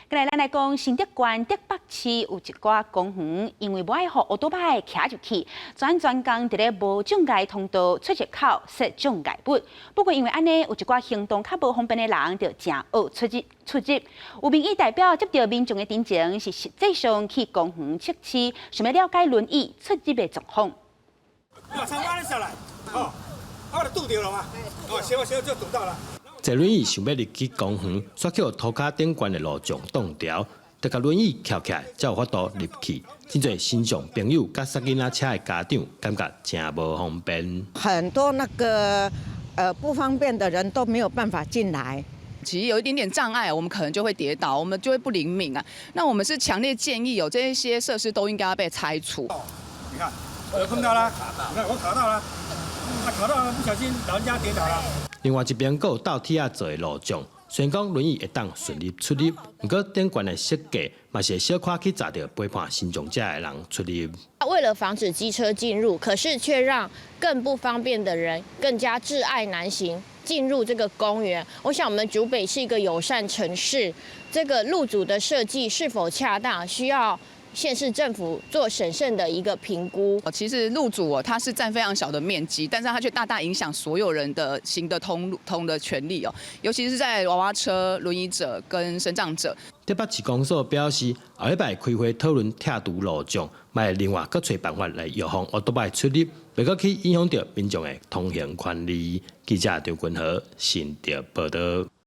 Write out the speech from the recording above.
再来，咱来讲新德县德北市有一寡公园，因为无爱互奥多拜骑入去，专工伫咧无障碍通道出入口设障碍物。不过因为安尼，有一寡行动较无方便的人，就正恶出入。有民意代表接到民众的陈情，是实际上去公园测试，想要了解轮椅出入的状况。从安尼下来，哦，我就堵到了嘛，哦，小就堵到了。 坐轮椅想要入去公园，却去涂骹顶悬的路障挡条，得甲轮椅翘起来，才有法度入去。真侪新上朋友甲塞囡仔车的家长，感觉真无方便。很多那个不方便的人都没有办法进来。 其实有一点点障碍，我们可能就会跌倒，我们就会不灵敏啊。那我们是强烈建议，有这些设施都应该要被拆除。你看，我碰到了，你看我卡到了，卡到了，不小心老人家跌倒了。另外一边，佫有倒梯仔做的路障，虽然讲轮椅会当顺利出入，不过顶悬的设计嘛是小可去砸到陪伴新障者的人出入。为了防止机车进入，可是却让更不方便的人更加窒碍难行。 进入这个公园，我想我们竹北是一个友善城市，这个路组的设计是否恰当，需要县市政府做审慎的一个评估。其实路组它是占非常小的面积，但是它却大大影响所有人的行得通的权利哦，尤其是在娃娃车、轮椅者跟身障者。台北市公所表示，后礼拜开会讨论拆除路障，卖另外各找办法来预防奥多拜出入，袂阁去影响到民众的通行权利。记者张君和新竹报道。